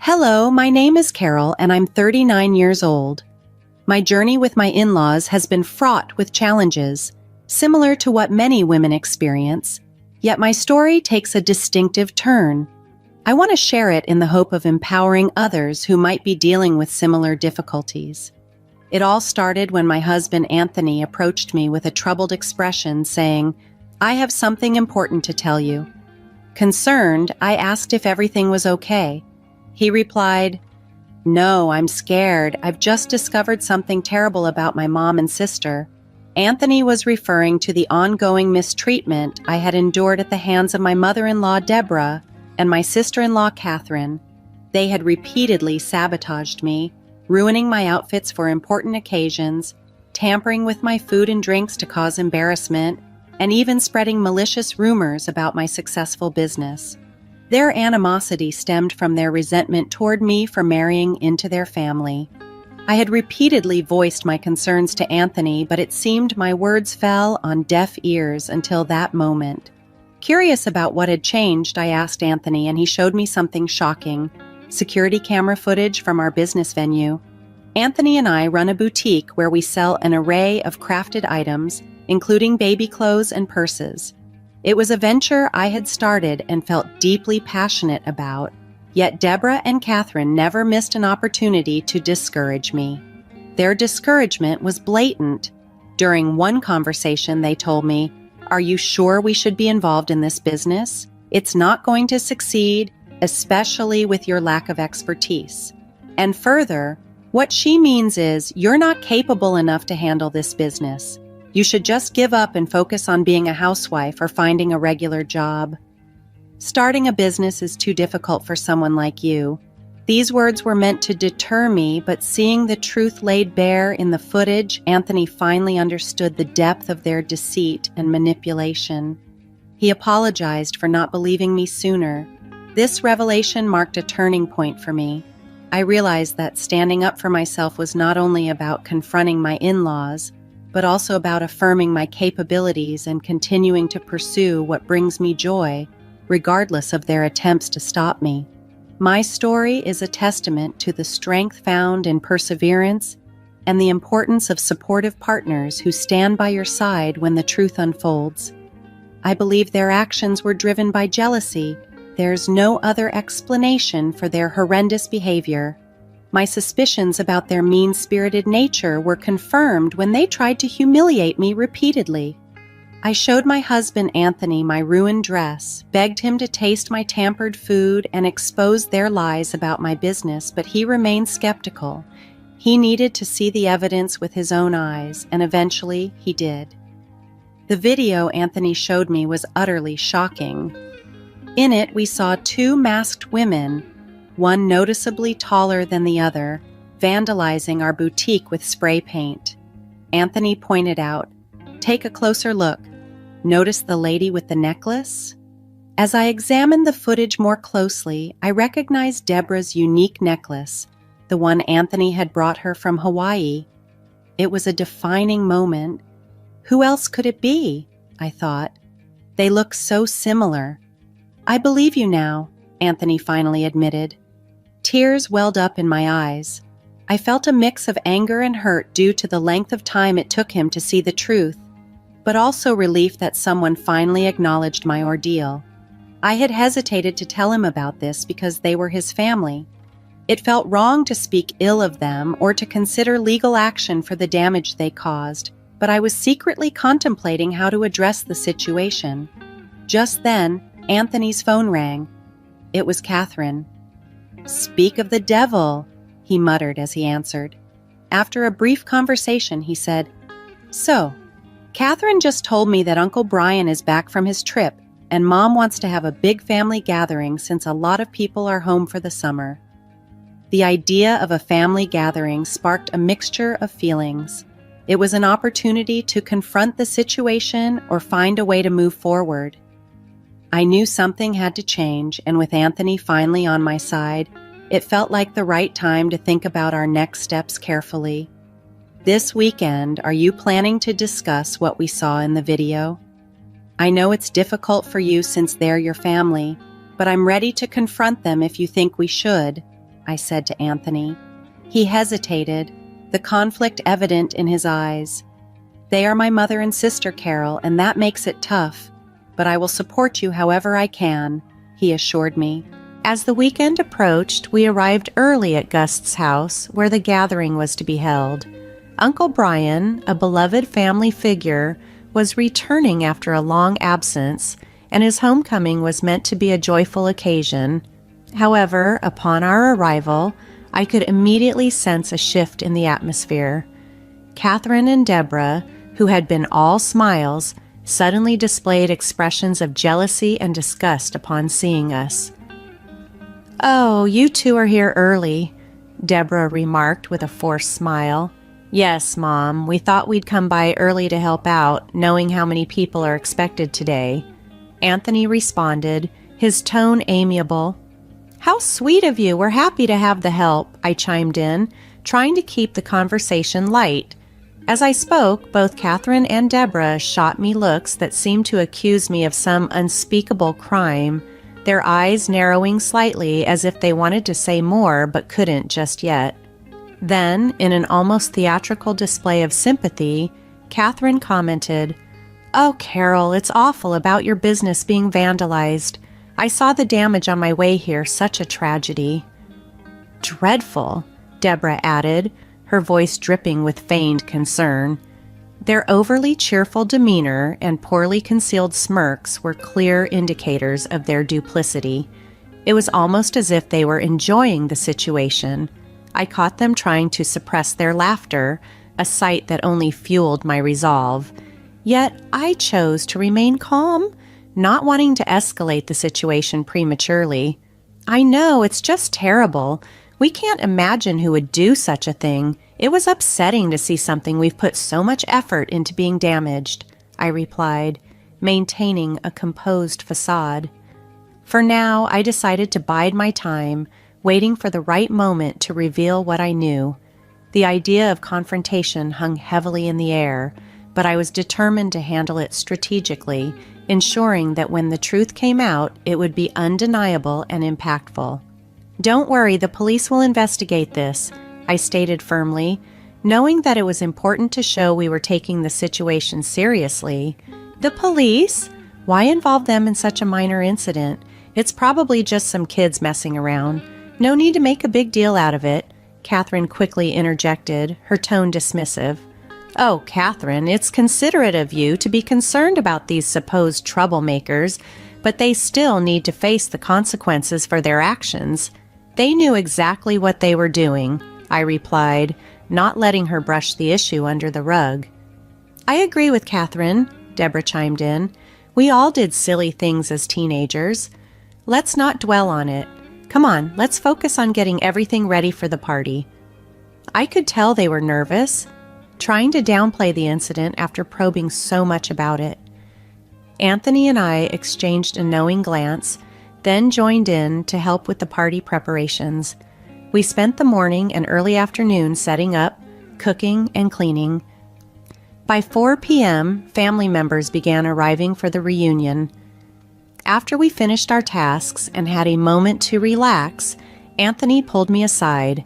Hello, my name is Carol and I'm 39 years old. My journey with my in-laws has been fraught with challenges, similar to what many women experience, yet my story takes a distinctive turn. I want to share it in the hope of empowering others who might be dealing with similar difficulties. It all started when my husband Anthony approached me with a troubled expression saying, "I have something important to tell you." Concerned, I asked if everything was okay. He replied, "No, I'm scared. I've just discovered something terrible about my mom and sister." Anthony was referring to the ongoing mistreatment I had endured at the hands of my mother-in-law, Deborah, and my sister-in-law, Catherine. They had repeatedly sabotaged me, ruining my outfits for important occasions, tampering with my food and drinks to cause embarrassment, and even spreading malicious rumors about my successful business. Their animosity stemmed from their resentment toward me for marrying into their family. I had repeatedly voiced my concerns to Anthony, but it seemed my words fell on deaf ears until that moment. Curious about what had changed, I asked Anthony, and he showed me something shocking: security camera footage from our business venue. Anthony and I run a boutique where we sell an array of crafted items, including baby clothes and purses. It was a venture I had started and felt deeply passionate about, yet Deborah and Catherine never missed an opportunity to discourage me. Their discouragement was blatant. During one conversation, they told me, "Are you sure we should be involved in this business? It's not going to succeed, especially with your lack of expertise." And further, what she means is, "You're not capable enough to handle this business. You should just give up and focus on being a housewife or finding a regular job. Starting a business is too difficult for someone like you." These words were meant to deter me, but seeing the truth laid bare in the footage, Anthony finally understood the depth of their deceit and manipulation. He apologized for not believing me sooner. This revelation marked a turning point for me. I realized that standing up for myself was not only about confronting my in-laws, but also about affirming my capabilities and continuing to pursue what brings me joy, regardless of their attempts to stop me. My story is a testament to the strength found in perseverance and the importance of supportive partners who stand by your side when the truth unfolds. I believe their actions were driven by jealousy. There's no other explanation for their horrendous behavior. My suspicions about their mean-spirited nature were confirmed when they tried to humiliate me repeatedly. I showed my husband Anthony my ruined dress, begged him to taste my tampered food, and exposed their lies about my business, but he remained skeptical. He needed to see the evidence with his own eyes, and eventually he did. The video Anthony showed me was utterly shocking. In it, we saw two masked women, one noticeably taller than the other, vandalizing our boutique with spray paint. Anthony pointed out, "Take a closer look. Notice the lady with the necklace?" As I examined the footage more closely, I recognized Deborah's unique necklace, the one Anthony had brought her from Hawaii. It was a defining moment. Who else could it be? I thought. They look so similar. "I believe you now," Anthony finally admitted. Tears welled up in my eyes. I felt a mix of anger and hurt due to the length of time it took him to see the truth, but also relief that someone finally acknowledged my ordeal. I had hesitated to tell him about this because they were his family. It felt wrong to speak ill of them or to consider legal action for the damage they caused, but I was secretly contemplating how to address the situation. Just then, Anthony's phone rang. It was Catherine. "Speak of the devil," he muttered as he answered. After a brief conversation, he said, "So, Catherine just told me that Uncle Brian is back from his trip, and Mom wants to have a big family gathering since a lot of people are home for the summer." The idea of a family gathering sparked a mixture of feelings. It was an opportunity to confront the situation or find a way to move forward. I knew something had to change, and with Anthony finally on my side, it felt like the right time to think about our next steps carefully. This weekend, are you planning to discuss what we saw in the video? I know it's difficult for you since they're your family, but I'm ready to confront them if you think we should. I said to Anthony. He hesitated, the conflict evident in his eyes. They are my mother and sister, Carol, and that makes it tough, but I will support you however I can, he assured me. As the weekend approached, we arrived early at Gust's house, where the gathering was to be held. Uncle Brian, a beloved family figure, was returning after a long absence, and his homecoming was meant to be a joyful occasion. However, upon our arrival, I could immediately sense a shift in the atmosphere. Catherine and Deborah, who had been all smiles, suddenly displayed expressions of jealousy and disgust upon seeing us. "Oh, you two are here early," Deborah remarked with a forced smile. "Yes, Mom, we thought we'd come by early to help out, knowing how many people are expected today," Anthony responded, his tone amiable. "How sweet of you, we're happy to have the help," I chimed in, trying to keep the conversation light. As I spoke, both Catherine and Deborah shot me looks that seemed to accuse me of some unspeakable crime, their eyes narrowing slightly as if they wanted to say more but couldn't just yet. Then, in an almost theatrical display of sympathy, Catherine commented, "Oh, Carol, it's awful about your business being vandalized. I saw the damage on my way here, such a tragedy." "Dreadful," Deborah added, her voice dripping with feigned concern. Their overly cheerful demeanor and poorly concealed smirks were clear indicators of their duplicity. It was almost as if they were enjoying the situation. I caught them trying to suppress their laughter, a sight that only fueled my resolve. Yet I chose to remain calm, not wanting to escalate the situation prematurely. "I know, it's just terrible. We can't imagine who would do such a thing. It was upsetting to see something we've put so much effort into being damaged," I replied, maintaining a composed facade. For now, I decided to bide my time, waiting for the right moment to reveal what I knew. The idea of confrontation hung heavily in the air, but I was determined to handle it strategically, ensuring that when the truth came out, it would be undeniable and impactful. "Don't worry, the police will investigate this," I stated firmly, knowing that it was important to show we were taking the situation seriously. "The police? Why involve them in such a minor incident? It's probably just some kids messing around. No need to make a big deal out of it," Catherine quickly interjected, her tone dismissive. "Oh, Catherine, it's considerate of you to be concerned about these supposed troublemakers, but they still need to face the consequences for their actions. They knew exactly what they were doing," I replied, not letting her brush the issue under the rug. "I agree with Catherine," Deborah chimed in. "We all did silly things as teenagers. Let's not dwell on it. Come on, let's focus on getting everything ready for the party." I could tell they were nervous, trying to downplay the incident after probing so much about it. Anthony and I exchanged a knowing glance, then joined in to help with the party preparations. We spent the morning and early afternoon setting up, cooking, and cleaning. By 4 p.m., family members began arriving for the reunion. After we finished our tasks and had a moment to relax, Anthony pulled me aside.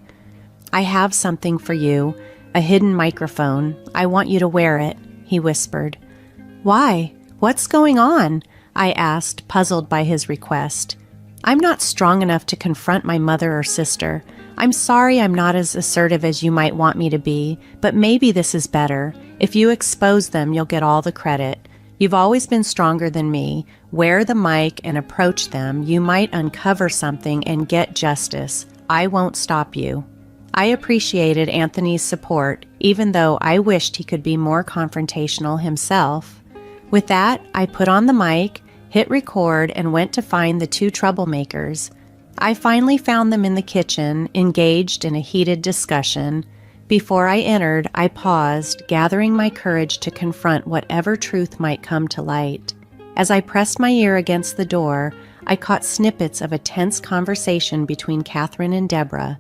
"I have something for you, a hidden microphone. I want you to wear it," he whispered. "Why? What's going on?" I asked, puzzled by his request. "I'm not strong enough to confront my mother or sister. I'm sorry I'm not as assertive as you might want me to be, but maybe this is better. If you expose them, you'll get all the credit. You've always been stronger than me. Wear the mic and approach them. You might uncover something and get justice. I won't stop you." I appreciated Anthony's support, even though I wished he could be more confrontational himself. With that, I put on the mic, hit record, and went to find the two troublemakers. I finally found them in the kitchen, engaged in a heated discussion. Before I entered, I paused, gathering my courage to confront whatever truth might come to light. As I pressed my ear against the door, I caught snippets of a tense conversation between Catherine and Deborah.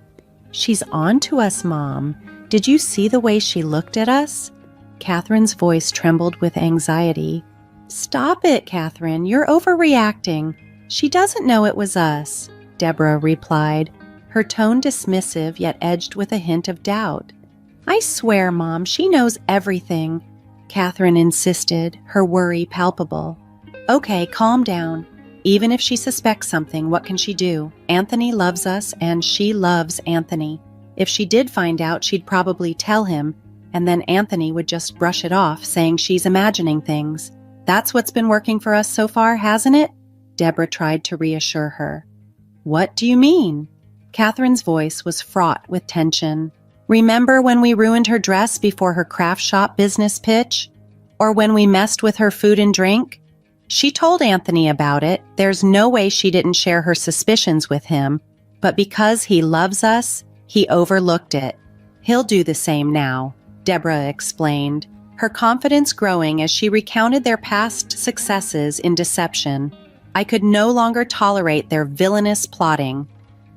"She's on to us, Mom. Did you see the way she looked at us?" Catherine's voice trembled with anxiety. "Stop it, Catherine. You're overreacting. She doesn't know it was us," Deborah replied. her tone dismissive yet edged with a hint of doubt. "I swear, Mom, she knows everything," Catherine insisted, her worry palpable. "Okay, calm down. Even if she suspects something, what can she do? Anthony loves us, and she loves Anthony. If she did find out, she'd probably tell him, and then Anthony would just brush it off, saying she's imagining things. That's what's been working for us so far, hasn't it?" Deborah tried to reassure her. "What do you mean?" Catherine's voice was fraught with tension. "Remember when we ruined her dress before her craft shop business pitch? Or when we messed with her food and drink? She told Anthony about it. There's no way she didn't share her suspicions with him, but because he loves us, he overlooked it. He'll do the same now," Deborah explained, her confidence growing as she recounted their past successes in deception. "I could no longer tolerate their villainous plotting."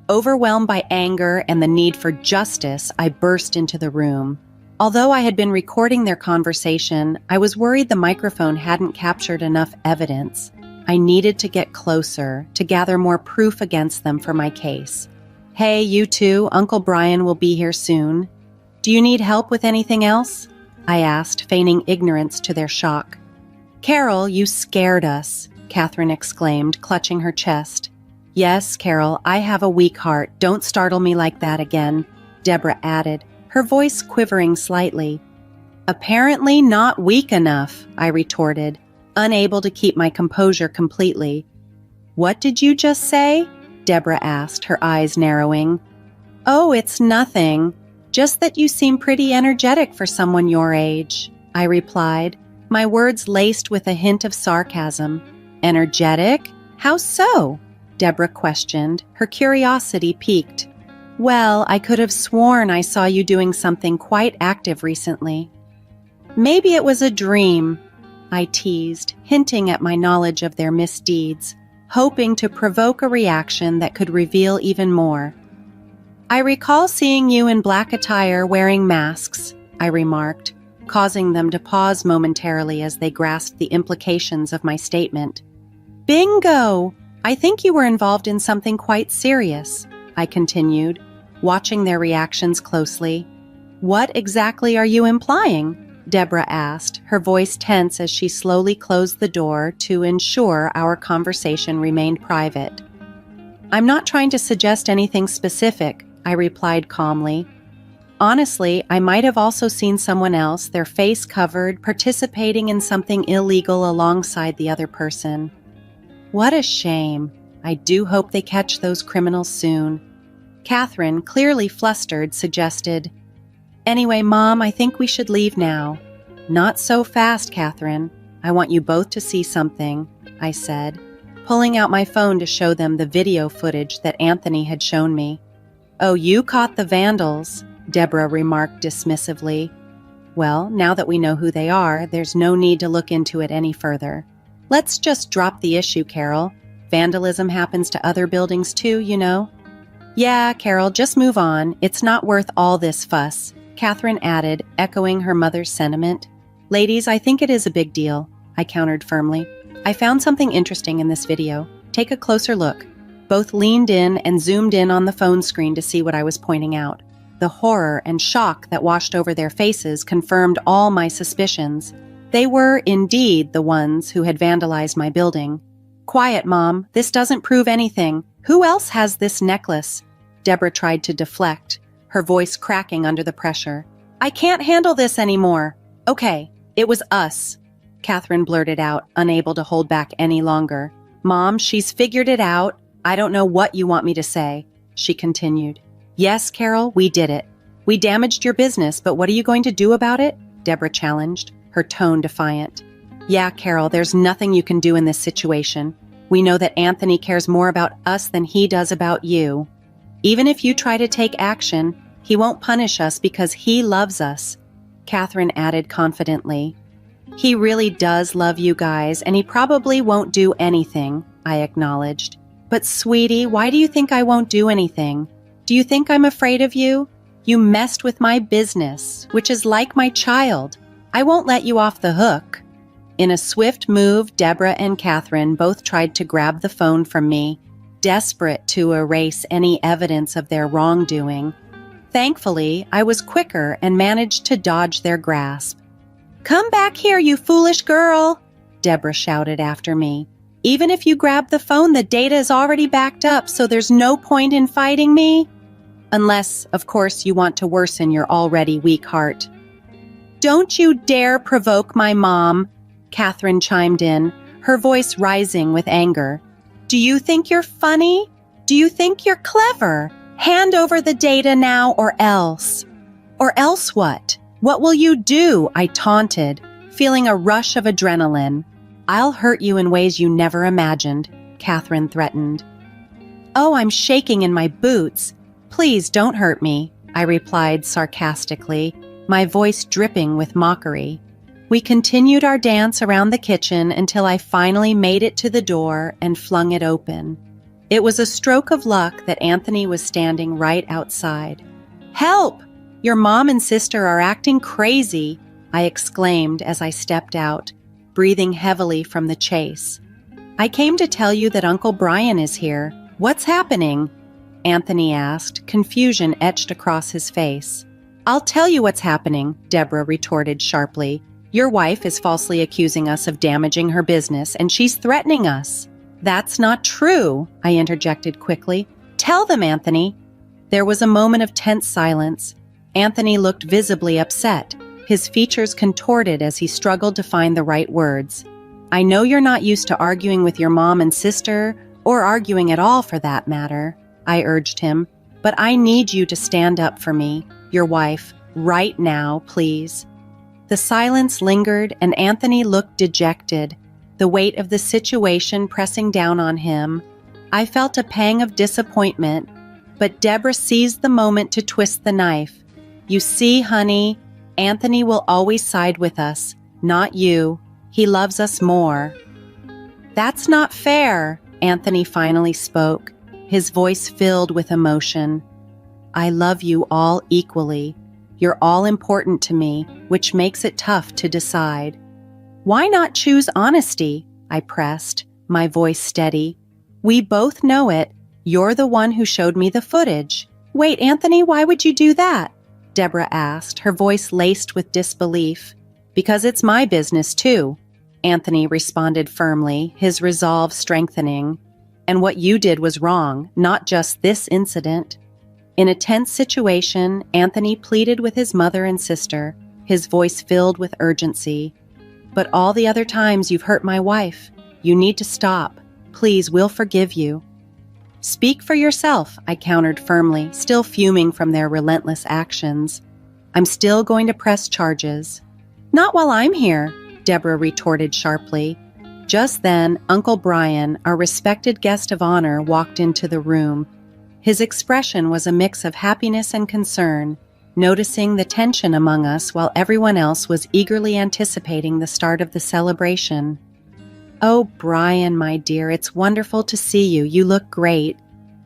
Overwhelmed by anger and the need for justice, I burst into the room. Although I had been recording their conversation, I was worried the microphone hadn't captured enough evidence. I needed to get closer, to gather more proof against them for my case. "Hey, you two, Uncle Brian will be here soon. Do you need help with anything else?" I asked, feigning ignorance to their shock. "Carol, you scared us," Catherine exclaimed, clutching her chest. "Yes, Carol, I have a weak heart. Don't startle me like that again," Deborah added, her voice quivering slightly. "Apparently not weak enough," I retorted, unable to keep my composure completely. "What did you just say?" Deborah asked, her eyes narrowing. "Oh, it's nothing. Just that you seem pretty energetic for someone your age," I replied, my words laced with a hint of sarcasm. "Energetic? How so?" Deborah questioned, her curiosity piqued. "Well, I could have sworn I saw you doing something quite active recently." "Maybe it was a dream," I teased, hinting at my knowledge of their misdeeds, hoping to provoke a reaction that could reveal even more. "I recall seeing you in black attire wearing masks," I remarked, causing them to pause momentarily as they grasped the implications of my statement. "Bingo! I think you were involved in something quite serious," I continued, watching their reactions closely. "What exactly are you implying?" Deborah asked, her voice tense as she slowly closed the door to ensure our conversation remained private. "I'm not trying to suggest anything specific," I replied calmly. "Honestly, I might have also seen someone else, their face covered, participating in something illegal alongside the other person." "What a shame. I do hope they catch those criminals soon." Catherine, clearly flustered, suggested, "Anyway, Mom, I think we should leave now." "Not so fast, Catherine. I want you both to see something," I said, pulling out my phone to show them the video footage that Anthony had shown me. "Oh, you caught the vandals," Deborah remarked dismissively. "Well, now that we know who they are, there's no need to look into it any further. Let's just drop the issue, Carol. Vandalism happens to other buildings too, you know." "Yeah, Carol, just move on. It's not worth all this fuss," Catherine added, echoing her mother's sentiment. "Ladies, I think it is a big deal," I countered firmly. "I found something interesting in this video. Take a closer look." Both leaned in and zoomed in on the phone screen to see what I was pointing out. The horror and shock that washed over their faces confirmed all my suspicions. They were, indeed, the ones who had vandalized my building. "Quiet, Mom. This doesn't prove anything. Who else has this necklace?" Deborah tried to deflect, her voice cracking under the pressure. "I can't handle this anymore." "Okay, it was us," Catherine blurted out, unable to hold back any longer. "Mom, she's figured it out. I don't know what you want me to say," she continued. "Yes, Carol, we did it. We damaged your business, but what are you going to do about it?" Deborah challenged, her tone defiant. "Yeah, Carol, there's nothing you can do in this situation. We know that Anthony cares more about us than he does about you. Even if you try to take action, he won't punish us because he loves us," Catherine added confidently. "He really does love you guys, and he probably won't do anything," I acknowledged. "But sweetie, why do you think I won't do anything? Do you think I'm afraid of you? You messed with my business, which is like my child. I won't let you off the hook." In a swift move, Deborah and Catherine both tried to grab the phone from me. desperate to erase any evidence of their wrongdoing. Thankfully, I was quicker and managed to dodge their grasp. "Come back here, you foolish girl," Deborah shouted after me. "Even if you grab the phone, the data is already backed up, so there's no point in fighting me. Unless, of course, you want to worsen your already weak heart." "Don't you dare provoke my mom," Catherine chimed in, her voice rising with anger. "Do you think you're funny? Do you think you're clever? Hand over the data now or else." "Or else what? What will you do?" I taunted, feeling a rush of adrenaline. "I'll hurt you in ways you never imagined," Catherine threatened. "Oh, I'm shaking in my boots. Please don't hurt me," I replied sarcastically, my voice dripping with mockery. We continued our dance around the kitchen until I finally made it to the door and flung it open. It was a stroke of luck that Anthony was standing right outside. "Help! Your mom and sister are acting crazy," I exclaimed as I stepped out, breathing heavily from the chase. "I came to tell you that Uncle Brian is here. What's happening?" Anthony asked, confusion etched across his face. "I'll tell you what's happening," Deborah retorted sharply. "Your wife is falsely accusing us of damaging her business, and she's threatening us." "That's not true," I interjected quickly. "Tell them, Anthony." There was a moment of tense silence. Anthony looked visibly upset, his features contorted as he struggled to find the right words. "I know you're not used to arguing with your mom and sister, or arguing at all for that matter," I urged him, "but I need you to stand up for me, your wife, right now, please." The silence lingered, and Anthony looked dejected, the weight of the situation pressing down on him. I felt a pang of disappointment, but Deborah seized the moment to twist the knife. "You see, honey, Anthony will always side with us, not you. He loves us more." "That's not fair," Anthony finally spoke, his voice filled with emotion. "I love you all equally. You're all important to me, which makes it tough to decide." "Why not choose honesty?" I pressed, my voice steady. "We both know it. You're the one who showed me the footage." "Wait, Anthony, why would you do that?" Deborah asked, her voice laced with disbelief. "Because it's my business, too," Anthony responded firmly, his resolve strengthening. "And what you did was wrong, not just this incident." In a tense situation, Anthony pleaded with his mother and sister, his voice filled with urgency. "But all the other times you've hurt my wife. You need to stop. Please, we'll forgive you." "Speak for yourself," I countered firmly, still fuming from their relentless actions. "I'm still going to press charges." "Not while I'm here," Deborah retorted sharply. Just then, Uncle Brian, our respected guest of honor, walked into the room. His expression was a mix of happiness and concern, noticing the tension among us while everyone else was eagerly anticipating the start of the celebration. "Oh, Brian, my dear, it's wonderful to see you. You look great.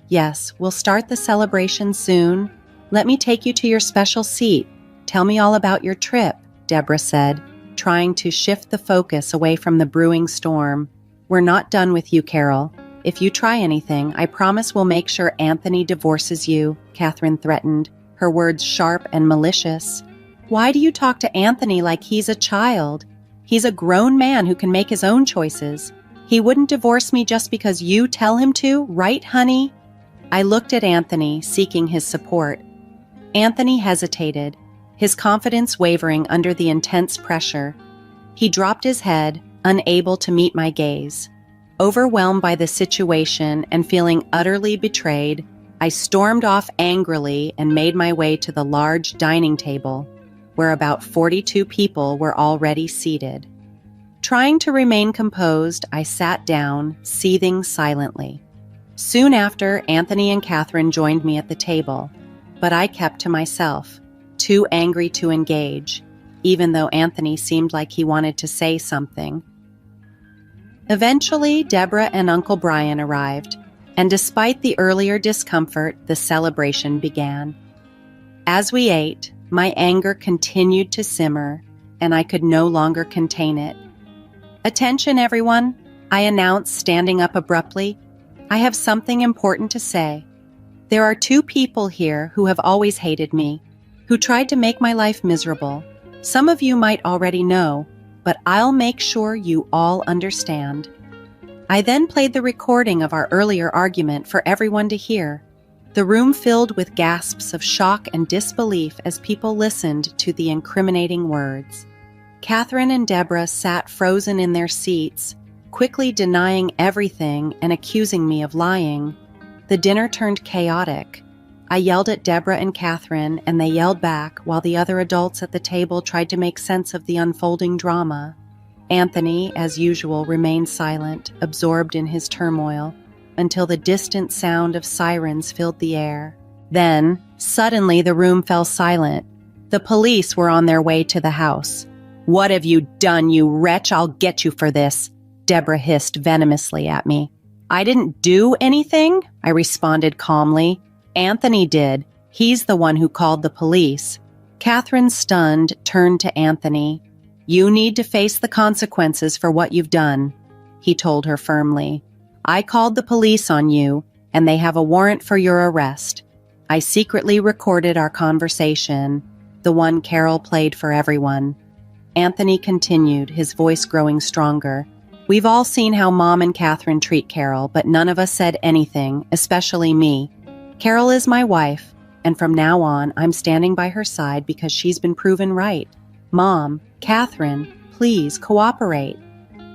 Yes, we'll start the celebration soon. Let me take you to your special seat. Tell me all about your trip," Deborah said, trying to shift the focus away from the brewing storm. "We're not done with you, Carol. If you try anything, I promise we'll make sure Anthony divorces you," Catherine threatened, her words sharp and malicious. "Why do you talk to Anthony like he's a child? He's a grown man who can make his own choices. He wouldn't divorce me just because you tell him to, right, honey?" I looked at Anthony, seeking his support. Anthony hesitated, his confidence wavering under the intense pressure. He dropped his head, unable to meet my gaze. Overwhelmed by the situation and feeling utterly betrayed, I stormed off angrily and made my way to the large dining table, where about 42 people were already seated. Trying to remain composed, I sat down, seething silently. Soon after, Anthony and Catherine joined me at the table, but I kept to myself, too angry to engage, even though Anthony seemed like he wanted to say something. Eventually, Deborah and Uncle Brian arrived, and despite the earlier discomfort, the celebration began. As we ate, my anger continued to simmer, and I could no longer contain it. "Attention, everyone," I announced, standing up abruptly. I have something important to say. There are two people here who have always hated me, who tried to make my life miserable. Some of you might already know, but I'll make sure you all understand. I then played the recording of our earlier argument for everyone to hear. The room filled with gasps of shock and disbelief as people listened to the incriminating words. Catherine and Deborah sat frozen in their seats, quickly denying everything and accusing me of lying. The dinner turned chaotic. I yelled at Deborah and Catherine, and they yelled back while the other adults at the table tried to make sense of the unfolding drama. Anthony, as usual, remained silent, absorbed in his turmoil, until the distant sound of sirens filled the air. Then, suddenly, the room fell silent. The police were on their way to the house. "What have you done, you wretch? I'll get you for this," Deborah hissed venomously at me. "I didn't do anything," I responded calmly. "Anthony did. He's the one who called the police." Catherine, stunned, turned to Anthony. "You need to face the consequences for what you've done," he told her firmly. "I called the police on you, and they have a warrant for your arrest. I secretly recorded our conversation, the one Carol played for everyone." Anthony continued, his voice growing stronger. "We've all seen how Mom and Catherine treat Carol, but none of us said anything, especially me. Carol is my wife, and from now on, I'm standing by her side because she's been proven right. Mom, Catherine, please cooperate."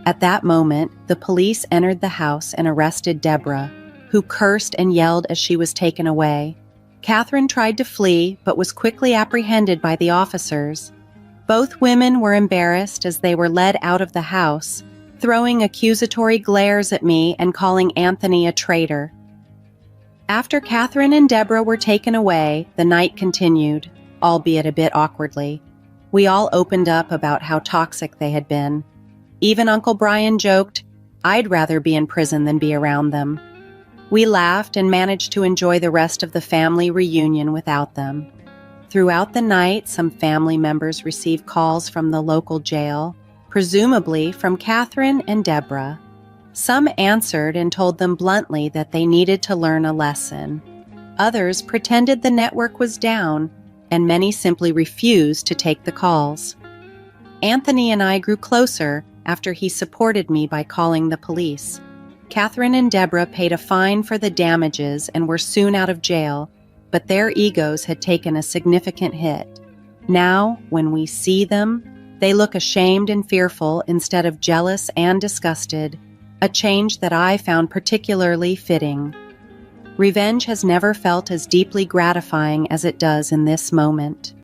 At that moment, the police entered the house and arrested Deborah, who cursed and yelled as she was taken away. Catherine tried to flee, but was quickly apprehended by the officers. Both women were embarrassed as they were led out of the house, throwing accusatory glares at me and calling Anthony a traitor. After Catherine and Deborah were taken away, the night continued, albeit a bit awkwardly. We all opened up about how toxic they had been. Even Uncle Brian joked, "I'd rather be in prison than be around them." We laughed and managed to enjoy the rest of the family reunion without them. Throughout the night, some family members received calls from the local jail, presumably from Catherine and Deborah. Some answered and told them bluntly that they needed to learn a lesson. Others pretended the network was down, and many simply refused to take the calls. Anthony and I grew closer after he supported me by calling the police. Catherine and Deborah paid a fine for the damages and were soon out of jail, but their egos had taken a significant hit. Now, when we see them, they look ashamed and fearful instead of jealous and disgusted, a change that I found particularly fitting. Revenge has never felt as deeply gratifying as it does in this moment.